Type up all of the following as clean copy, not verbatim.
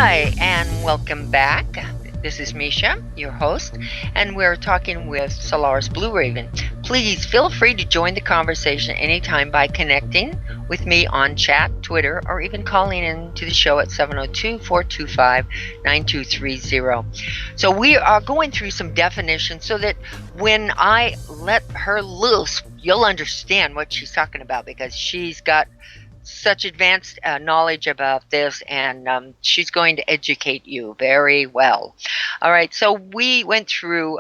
Hi, and welcome back. This is Miesha, your host, and we're talking with Solaris BlueRaven. Please feel free to join the conversation anytime by connecting with me on chat, Twitter, or even calling in to the show at 702-425-9230. So we are going through some definitions so that when I let her loose, you'll understand what she's talking about, because she's got such advanced knowledge about this, and she's going to educate you very well. All right, so we went through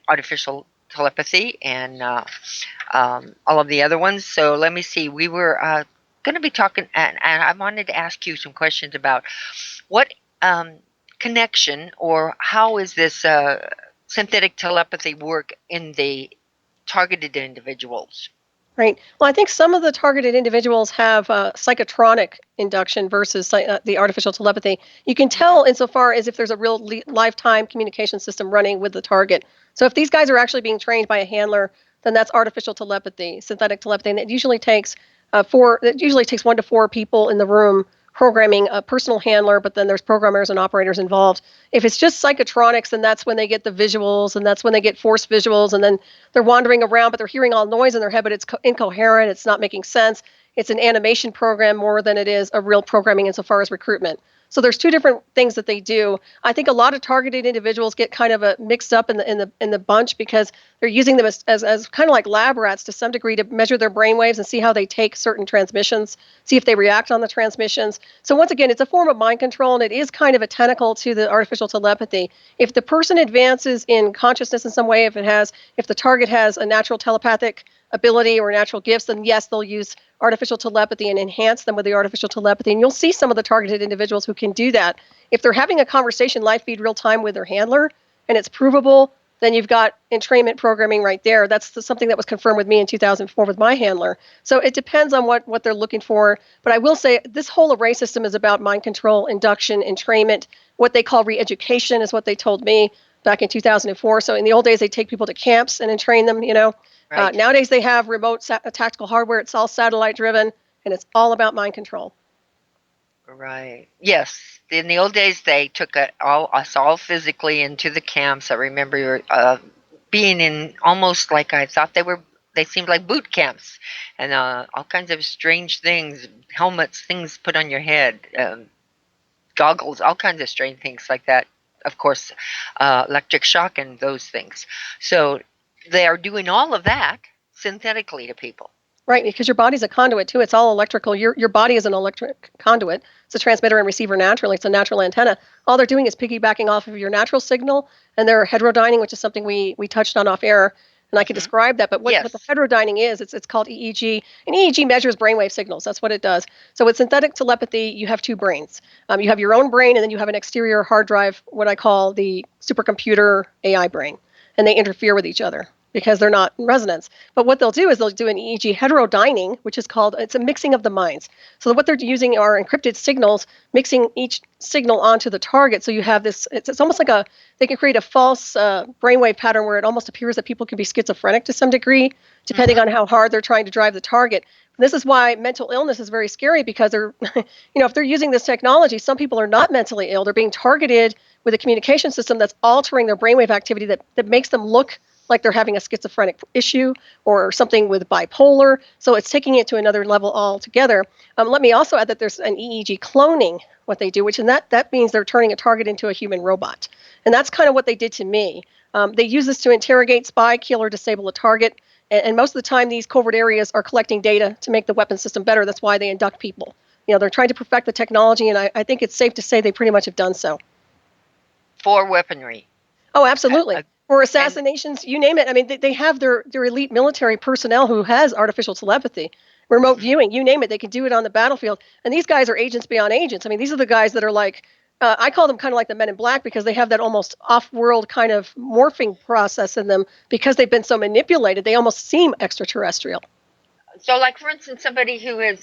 artificial telepathy and all of the other ones. So let me see. We were going to be talking, and I wanted to ask you some questions about what connection or how is this synthetic telepathy work in the targeted individuals? Right. Well, I think some of the targeted individuals have psychotronic induction versus the artificial telepathy. You can tell insofar as if there's a real lifetime communication system running with the target. So if these guys are actually being trained by a handler, then that's artificial telepathy, synthetic telepathy, and it usually takes 1 to 4 people in the room programming a personal handler, but then there's programmers and operators involved. If it's just psychotronics, then that's when they get the visuals, and that's when they get force visuals, and then they're wandering around, but they're hearing all noise in their head, but it's incoherent, it's not making sense. It's an animation program more than it is a real programming insofar as recruitment. So there's two different things that they do. I think a lot of targeted individuals get kind of mixed up in the bunch because they're using them as kind of like lab rats to some degree to measure their brainwaves and see how they take certain transmissions, see if they react on the transmissions. So once again, it's a form of mind control, and it is kind of a tentacle to the artificial telepathy. If the person advances in consciousness in some way, if the target has a natural telepathic ability or natural gifts, then yes, they'll use artificial telepathy and enhance them with the artificial telepathy. And you'll see some of the targeted individuals who can do that. If they're having a conversation live feed real time with their handler and it's provable, then you've got entrainment programming right there. That's something that was confirmed with me in 2004 with my handler. So it depends on what they're looking for. But I will say this whole array system is about mind control, induction, entrainment. What they call re-education is what they told me back in 2004. So in the old days, they take people to camps and entrain them, Right. Nowadays, they have remote tactical hardware. It's all satellite driven, and it's all about mind control. Right. Yes. In the old days, they took us all physically into the camps. I remember being in almost like I thought they seemed like boot camps, and all kinds of strange things, helmets, things put on your head, goggles, all kinds of strange things like that. Of course, electric shock and those things. So they are doing all of that synthetically to people. Right, because your body's a conduit too. It's all electrical. Your body is an electric conduit. It's a transmitter and receiver naturally. It's a natural antenna. All they're doing is piggybacking off of your natural signal, and they're heterodyning, which is something we touched on off air, and I can describe that. But what the heterodyning is, it's called EEG, and EEG measures brainwave signals. That's what it does. So with synthetic telepathy, you have two brains. You have your own brain, and then you have an exterior hard drive, what I call the supercomputer AI brain, and they interfere with each other because they're not in resonance. But what they'll do is they'll do an EEG heterodyning, which is it's a mixing of the minds. So what they're using are encrypted signals, mixing each signal onto the target. So you have this, it's almost like they can create a false brainwave pattern where it almost appears that people can be schizophrenic to some degree, depending on how hard they're trying to drive the target. And this is why mental illness is very scary, because they're, if they're using this technology, some people are not mentally ill. They're being targeted with a communication system that's altering their brainwave activity that makes them look like they're having a schizophrenic issue or something with bipolar. So it's taking it to another level altogether. Let me also add that there's an EEG cloning, what they do, which that means they're turning a target into a human robot. And that's kind of what they did to me. They use this to interrogate, spy, kill, or disable a target. And most of the time, these covert areas are collecting data to make the weapon system better. That's why they induct people. They're trying to perfect the technology, and I think it's safe to say they pretty much have done so. For weaponry. Oh, absolutely. For assassinations, you name it. I mean, they have their elite military personnel who has artificial telepathy, remote viewing, you name it. They can do it on the battlefield. And these guys are agents beyond agents. I mean, these are the guys that are like, I call them kind of like the Men in Black, because they have that almost off-world kind of morphing process in them because they've been so manipulated. They almost seem extraterrestrial. So, like, for instance, somebody who is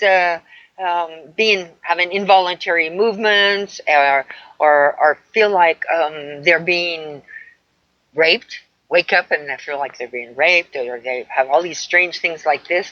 having involuntary movements or feel like they're being raped, wake up and they feel like they're being raped, or they have all these strange things like this.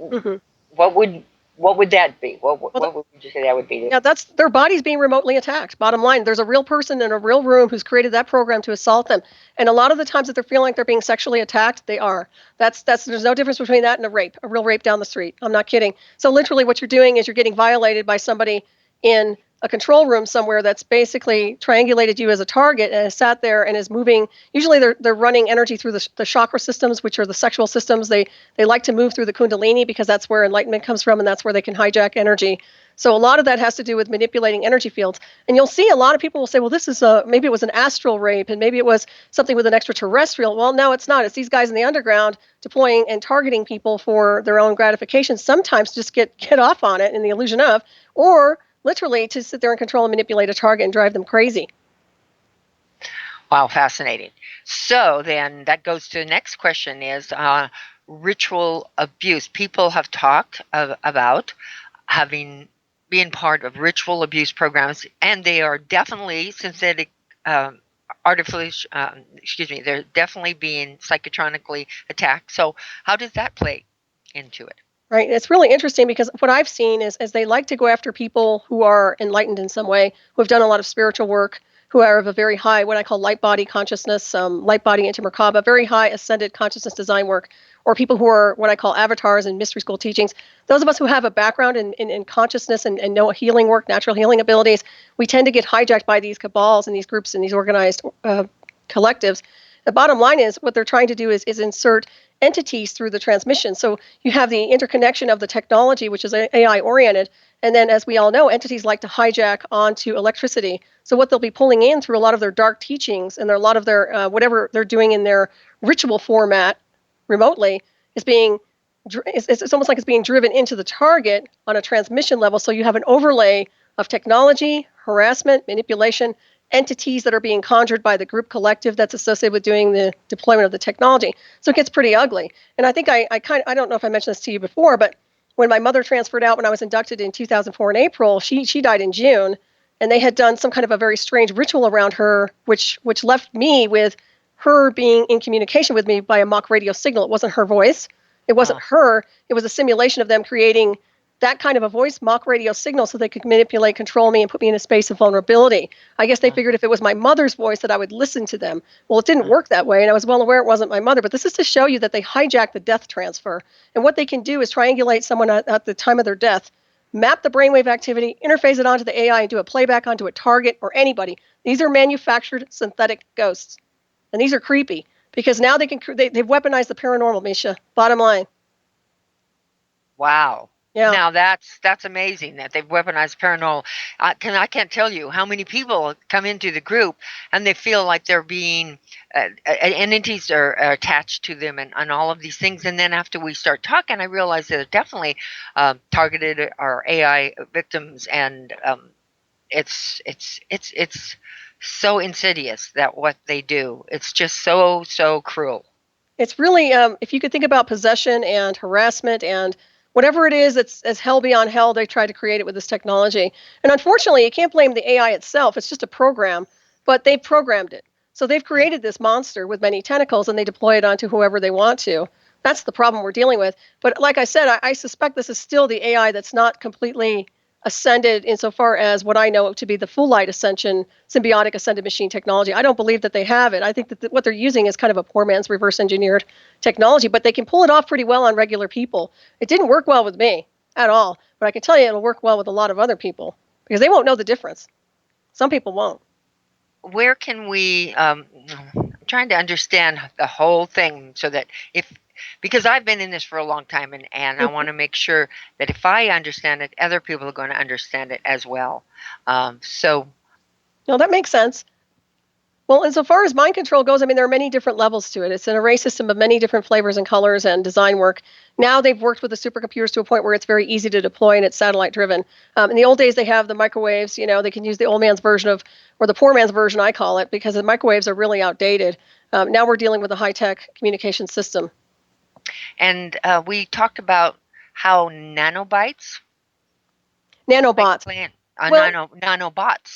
Mm-hmm. What would What would that be? What Well, would you say that would be? yeah, that's their body's being remotely attacked. Bottom line, there's a real person in a real room who's created that program to assault them. And a lot of the times that they're feeling like they're being sexually attacked, they are. That's there's no difference between that and a real rape down the street. I'm not kidding. So literally what you're doing is you're getting violated by somebody in a control room somewhere that's basically triangulated you as a target and has sat there and is moving. Usually they're running energy through the chakra systems, which are the sexual systems. They like to move through the kundalini because that's where enlightenment comes from, and that's where they can hijack energy. So a lot of that has to do with manipulating energy fields. And you'll see a lot of people will say, well, this is maybe it was an astral rape and maybe it was something with an extraterrestrial. Well, no, it's not. It's these guys in the underground deploying and targeting people for their own gratification, sometimes just get off on it in the illusion of, or literally to sit there and control and manipulate a target and drive them crazy. Wow, fascinating. So then that goes to the next question is ritual abuse. People have talked about being part of ritual abuse programs, and they are definitely synthetic, artificial, they're definitely being psychotronically attacked. So how does that play into it? Right. It's really interesting because what I've seen is they like to go after people who are enlightened in some way, who have done a lot of spiritual work, who are of a very high, what I call light body consciousness, light body Merkaba, very high ascended consciousness design work, or people who are what I call avatars in mystery school teachings. Those of us who have a background in consciousness and know healing work, natural healing abilities, we tend to get hijacked by these cabals and these groups and these organized collectives. The bottom line is what they're trying to do is insert entities through the transmission. So you have the interconnection of the technology, which is AI oriented. And then, as we all know, entities like to hijack onto electricity. So what they'll be pulling in through a lot of their dark teachings and a lot of their whatever they're doing in their ritual format remotely is being, it's almost like it's being driven into the target on a transmission level. So you have an overlay of technology, harassment, manipulation, entities that are being conjured by the group collective that's associated with doing the deployment of the technology. So it gets pretty ugly. And I think I don't know if I mentioned this to you before, but when my mother transferred out when I was inducted in 2004 in April, she died in June, and they had done some kind of a very strange ritual around her, which left me with her being in communication with me by a mock radio signal. It wasn't her voice. It wasn't her. It was a simulation of them creating that kind of a voice mock radio signal so they could manipulate, control me, and put me in a space of vulnerability. I guess they figured if it was my mother's voice that I would listen to them. Well, it didn't work that way, and I was well aware it wasn't my mother, but this is to show you that they hijack the death transfer. And what they can do is triangulate someone at the time of their death, map the brainwave activity, interface it onto the AI, and do a playback onto a target or anybody. These are manufactured synthetic ghosts, and these are creepy because now they've weaponized the paranormal, Miesha, bottom line. Wow. Yeah. Now that's amazing that they've weaponized paranormal. I can't tell you how many people come into the group and they feel like they're being entities are attached to them and all of these things. And then after we start talking, I realize that they're definitely targeted our AI victims, and it's so insidious that what they do. It's just so cruel. It's really if you could think about possession and harassment and whatever it is that's as hell beyond hell, they try to create it with this technology. And unfortunately, you can't blame the AI itself. It's just a program, but they've programmed it. So they've created this monster with many tentacles, and they deploy it onto whoever they want to. That's the problem we're dealing with. But like I said, I suspect this is still the AI that's not completely ascended insofar as what I know to be the full light ascension, symbiotic ascended machine technology. I don't believe that they have it. I think that what they're using is kind of a poor man's reverse engineered technology, but they can pull it off pretty well on regular people. It didn't work well with me at all, but I can tell you it'll work well with a lot of other people because they won't know the difference. Some people won't. Where can we, I'm trying to understand the whole thing so that because I've been in this for a long time, and I want to make sure that if I understand it, other people are going to understand it as well. No, that makes sense. Well, insofar as mind control goes, I mean, there are many different levels to it. It's an array system of many different flavors and colors and design work. Now they've worked with the supercomputers to a point where it's very easy to deploy, and it's satellite driven. In the old days, they have the microwaves. They can use the old man's version or the poor man's version, I call it, because the microwaves are really outdated. Now we're dealing with a high-tech communication system. And we talked about how nanobots. Nanobots.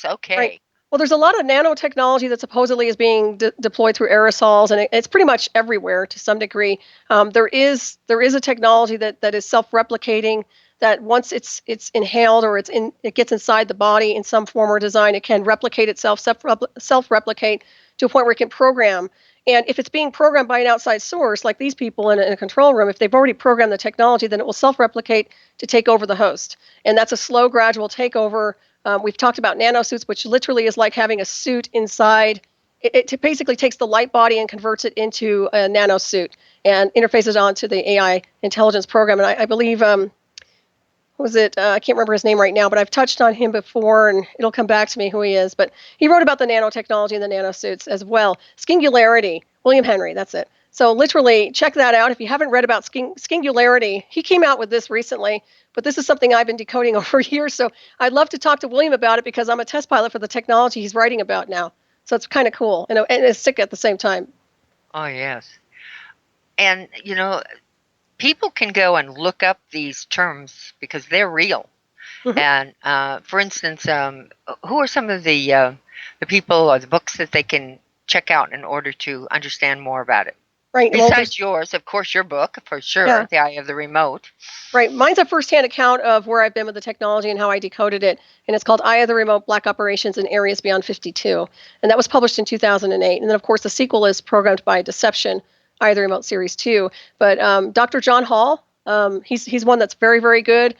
Okay. Right. Well, there's a lot of nanotechnology that supposedly is being deployed through aerosols, and it's pretty much everywhere to some degree. There is a technology that is self-replicating that once it's inhaled or it gets inside the body in some form or design, it can replicate itself, self-replicate to a point where it can program. And if it's being programmed by an outside source, like these people in a control room, if they've already programmed the technology, then it will self-replicate to take over the host. And that's a slow, gradual takeover. We've talked about nanosuits, which literally is like having a suit inside. It basically takes the light body and converts it into a nanosuit and interfaces onto the AI intelligence program. And I believe, was it, I can't remember his name right now, but I've touched on him before, and it'll come back to me who he is. But he wrote about the nanotechnology and the nanosuits as well. Singularity, William Henry, that's it. So literally, check that out. If you haven't read about Singularity, he came out with this recently, but this is something I've been decoding over years. So I'd love to talk to William about it because I'm a test pilot for the technology he's writing about now. So it's kind of cool, and it's sick at the same time. Oh, yes. And, people can go and look up these terms because they're real. Mhm. And for instance, who are some of the people or the books that they can check out in order to understand more about it? Right. Well, Besides yours, of course, your book, for sure, Yeah. The Eye of the Remote. Right. Mine's a firsthand account of where I've been with the technology and how I decoded it. And it's called Eye of the Remote, Black Operations in Areas Beyond 52. And that was published in 2008. And then, of course, the sequel is Programmed by Deception, Eye of the Remote Series 2. But Dr. John Hall, he's one that's very, very good.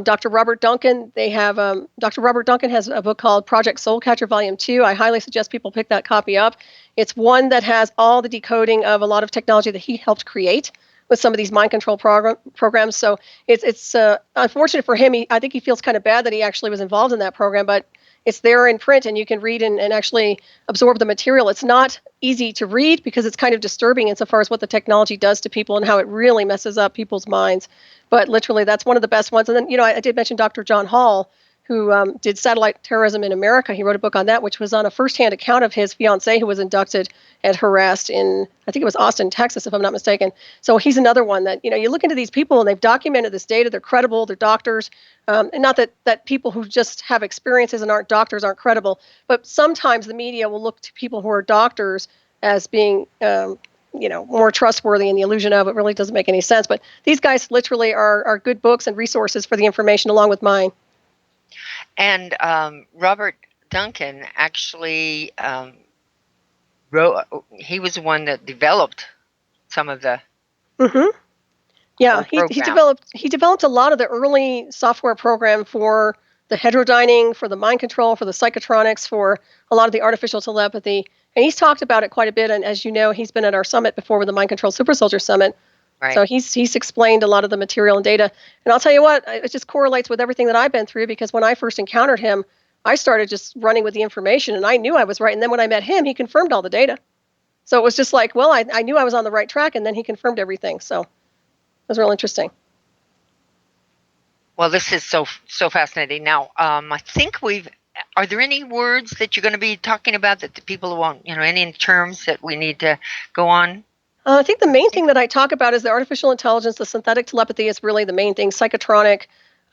Dr. Robert Duncan, Dr. Robert Duncan has a book called Project Soulcatcher Volume 2. I highly suggest people pick that copy up. It's one that has all the decoding of a lot of technology that he helped create with some of these mind control programs. So it's unfortunate for him. I think he feels kind of bad that he actually was involved in that program, but it's there in print and you can read and actually absorb the material. It's not easy to read because it's kind of disturbing insofar as what the technology does to people and how it really messes up people's minds. But literally, that's one of the best ones. And then, I did mention Dr. John Hall, who did satellite terrorism in America. He wrote a book on that, which was on a firsthand account of his fiancée who was abducted and harassed in, I think it was Austin, Texas, if I'm not mistaken. So he's another one that, you look into these people and they've documented this data. They're credible. They're doctors. And not that people who just have experiences and aren't doctors aren't credible, but sometimes the media will look to people who are doctors as being, more trustworthy, and the illusion of it really doesn't make any sense. But these guys literally are good books and resources for the information along with mine. And Robert Duncan actually wrote. He was the one that developed some of the. Mm-hmm. Yeah, he program. developed a lot of the early software program for the heterodyning, for the mind control, for the psychotronics, for a lot of the artificial telepathy. And he's talked about it quite a bit. And as you know, he's been at our summit before with the Mind Control Super Soldier Summit. Right. So he's explained a lot of the material and data. And I'll tell you what, it just correlates with everything that I've been through, because when I first encountered him, I started just running with the information and I knew I was right. And then when I met him, he confirmed all the data. So it was just like, well, I knew I was on the right track, and then he confirmed everything. So it was real interesting. Well, this is so fascinating. Now, I think are there any words that you're going to be talking about that the people won't, any terms that we need to go on? I think the main thing that I talk about is the artificial intelligence. The synthetic telepathy is really the main thing. Psychotronic,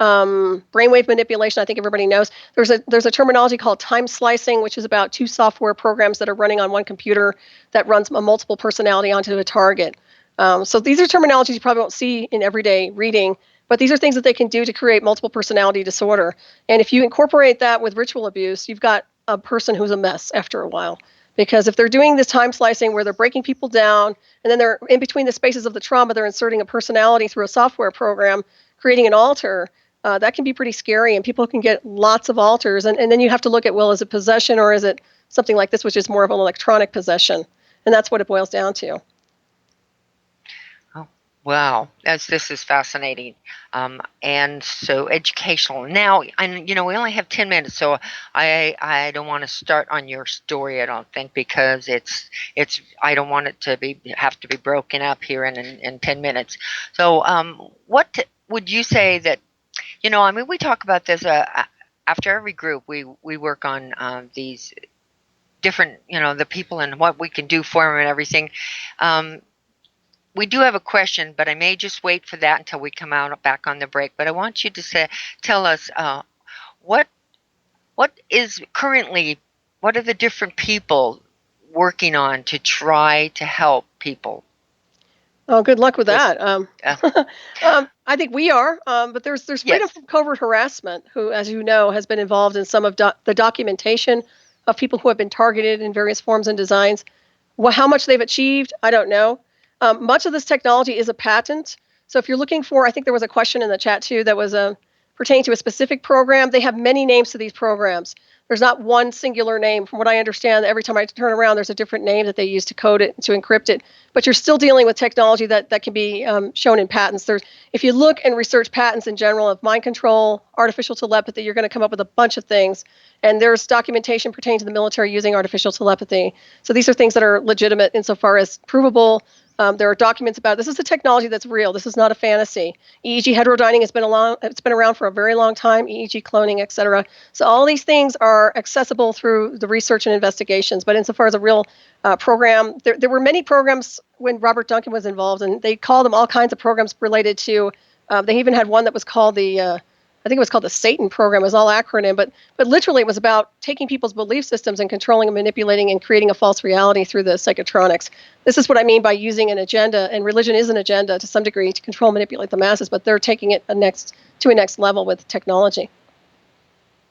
brainwave manipulation, I think everybody knows. There's a terminology called time slicing, which is about two software programs that are running on one computer that runs a multiple personality onto a target. So these are terminologies you probably won't see in everyday reading, but these are things that they can do to create multiple personality disorder. And if you incorporate that with ritual abuse, you've got a person who's a mess after a while. Because if they're doing this time slicing where they're breaking people down, and then they're in between the spaces of the trauma, they're inserting a personality through a software program, creating an alter, that can be pretty scary, and people can get lots of alters. And then you have to look at, well, is it possession or is it something like this, which is more of an electronic possession? And that's what it boils down to. Wow, this is fascinating, and so educational. Now, and we only have 10 minutes, so I don't want to start on your story. I don't think, because it's I don't want it to have to be broken up here in 10 minutes. So, what would you say that we talk about this after every group. We work on these different the people and what we can do for them and everything. We do have a question, but I may just wait for that until we come out back on the break. But I want you to tell us what is currently, what are the different people working on to try to help people? Oh, good luck with that. I think we are, but there's freedom Yes. from covert harassment, who, as you know, has been involved in some of the documentation of people who have been targeted in various forms and designs. Well, how much they've achieved, I don't know. Much of this technology is a patent. So if you're looking for, I think there was a question in the chat too that was pertaining to a specific program. They have many names to these programs. There's not one singular name. From what I understand, every time I turn around, there's a different name that they use to code it, to encrypt it. But you're still dealing with technology that can be shown in patents. If you look and research patents in general of mind control, artificial telepathy, you're going to come up with a bunch of things. And there's documentation pertaining to the military using artificial telepathy. So these are things that are legitimate insofar as provable. There are documents about it. This is a technology that's real. This is not a fantasy. EEG heterodyning it's been around for a very long time, EEG cloning, et cetera. So all these things are accessible through the research and investigations. But insofar as a real program, there were many programs when Robert Duncan was involved, and they called them all kinds of programs related to, they even had one that was called I think it was called the Satan program. It was all acronym, but literally it was about taking people's belief systems and controlling and manipulating and creating a false reality through the psychotronics. This is what I mean by using an agenda, and religion is an agenda to some degree to control, manipulate the masses, but they're taking it to a next level with technology.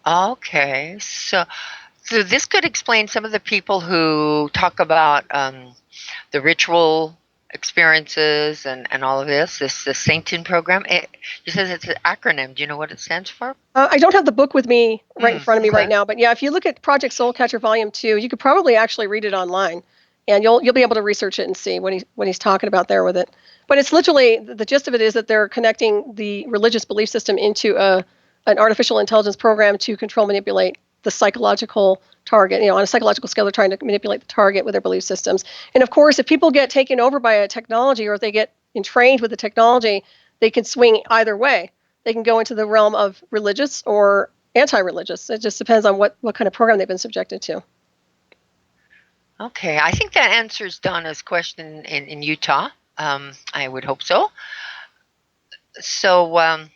Okay. So this could explain some of the people who talk about the ritual experiences and all of this Sanctin program. You said it's an acronym. Do you know what it stands for? I don't have the book with me right in front of me okay. right now, but yeah, if you look at Project Soulcatcher Volume 2, you could probably actually read it online, and you'll be able to research it and see what he's talking about there with it. But it's literally, the gist of it is that they're connecting the religious belief system into an artificial intelligence program to control, manipulate the psychological target. On a psychological scale, they're trying to manipulate the target with their belief systems. And of course, if people get taken over by a technology, or if they get entrained with the technology, they can swing either way. They can go into the realm of religious or anti-religious. It just depends on what kind of program they've been subjected to. Okay, I think that answers Donna's question in Utah. I would hope so. So,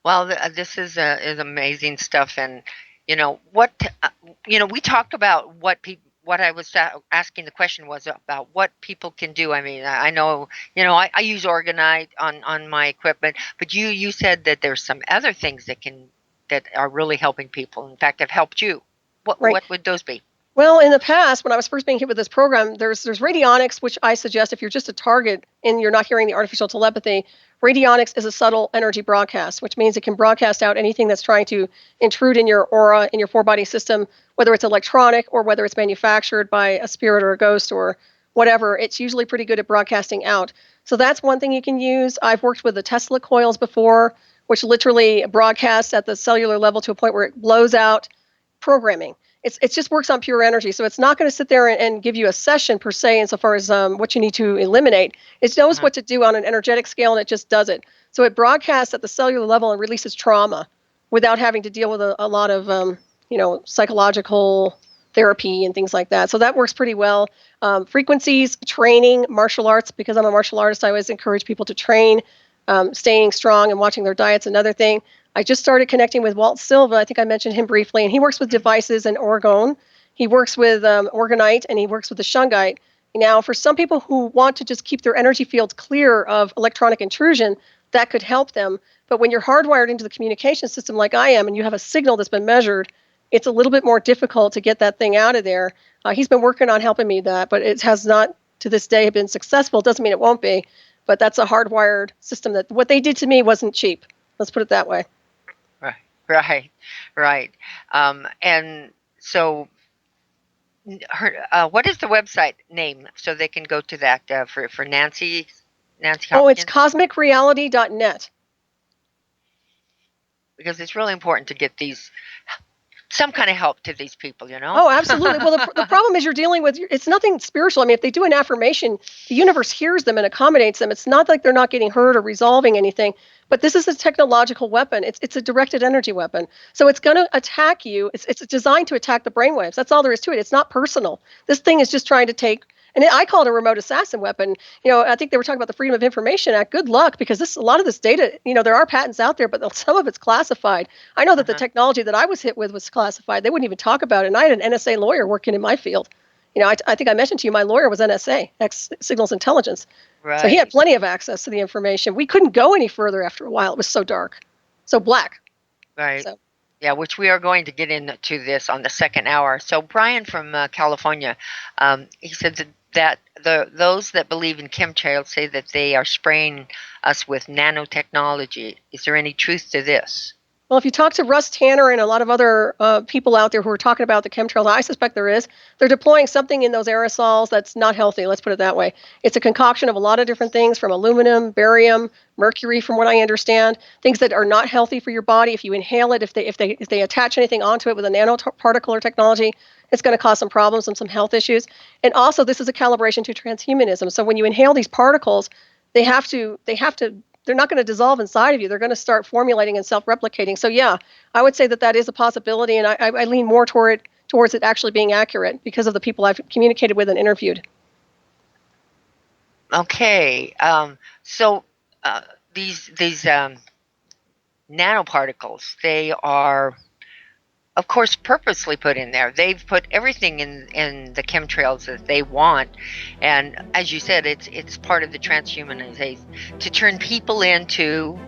well, this is amazing stuff, and we talked about what I was asking the question was about what people can do. I mean, I know, I use Organite on my equipment, but you said that there's some other things that are really helping people. In fact, have helped you. What would those be? Well, in the past, when I was first being hit with this program, there's radionics, which I suggest if you're just a target and you're not hearing the artificial telepathy. Radionics is a subtle energy broadcast, which means it can broadcast out anything that's trying to intrude in your aura, in your four-body system, whether it's electronic or whether it's manufactured by a spirit or a ghost or whatever. It's usually pretty good at broadcasting out. So that's one thing you can use. I've worked with the Tesla coils before, which literally broadcasts at the cellular level to a point where it blows out programming. It just works on pure energy. So it's not going to sit there and give you a session per se insofar as what you need to eliminate. It knows what to do on an energetic scale, and it just does it. So it broadcasts at the cellular level and releases trauma without having to deal with a lot of psychological therapy and things like that. So that works pretty well. Frequencies, training, martial arts, because I'm a martial artist, I always encourage people to train. Staying strong and watching their diet's another thing. I just started connecting with Walt Silva. I think I mentioned him briefly, and he works with devices and orgone. He works with Organite, and he works with the Shungite. Now, for some people who want to just keep their energy fields clear of electronic intrusion, that could help them. But when you're hardwired into the communication system like I am, and you have a signal that's been measured, it's a little bit more difficult to get that thing out of there. He's been working on helping me that, but it has not, to this day, been successful. It doesn't mean it won't be, but that's a hardwired system that what they did to me wasn't cheap. Let's put it that way. Right. And so, what is the website name so they can go to that for Nancy Hopkins? Oh, it's cosmicreality.net. Because it's really important to get some kind of help to these people, Oh, absolutely. Well, the problem is you're dealing with, it's nothing spiritual. I mean, if they do an affirmation, the universe hears them and accommodates them. It's not like they're not getting hurt or resolving anything, but this is a technological weapon. It's a directed energy weapon. So it's going to attack you. It's designed to attack the brainwaves. That's all there is to it. It's not personal. This thing is just trying to take, and I call it a remote assassin weapon. I think they were talking about the Freedom of Information Act. Good luck, because a lot of this data, there are patents out there, but some of it's classified. I know that the technology that I was hit with was classified. They wouldn't even talk about it. And I had an NSA lawyer working in my field. I think I mentioned to you, my lawyer was NSA, X Signals Intelligence. So he had Right. plenty of access to the information. We couldn't go any further after a while. It was so dark, so black. Right. So Yeah, which we are going to get into this on the second hour. So Brian from California, he said that those that believe in chemtrails say that they are spraying us with nanotechnology. Is there any truth to this? well, if you talk to Russ Tanner and a lot of other people out there who are talking about the chemtrails, I suspect there is. They're deploying something in those aerosols that's not healthy. Let's put it that way. It's a concoction of a lot of different things, from aluminum, barium, mercury, from what I understand, things that are not healthy for your body. If you inhale it, if they attach anything onto it with a nanoparticle or technology, it's going to cause some problems and some health issues. And also, this is a calibration to transhumanism. So when you inhale these particles, they have to they're not going to dissolve inside of you. They're going to start formulating and self-replicating. So yeah, I would say that is a possibility, and I lean more towards it actually being accurate because of the people I've communicated with and interviewed. Okay. So these nanoparticles, they are, of course, purposely put in there. They've put everything in the chemtrails that they want, and as you said, it's part of the transhumanization to turn people into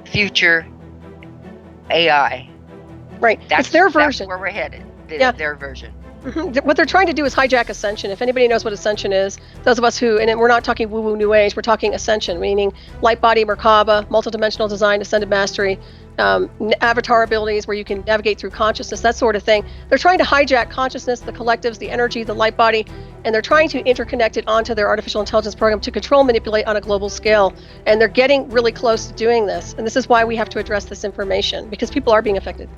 future AI. Right. It's their version. That's where we're headed. Yeah. Their version. Mm-hmm. What they're trying to do is hijack ascension. If anybody knows what ascension is, those of us who, and we're not talking woo-woo new age, we're talking ascension, meaning light body Merkaba, multidimensional design, ascended mastery, avatar abilities where you can navigate through consciousness, that sort of thing. They're trying to hijack consciousness, the collectives, the energy, the light body, and they're trying to interconnect it onto their artificial intelligence program to control, manipulate on a global scale. And they're getting really close to doing this. And this is why we have to address this information, because people are being affected.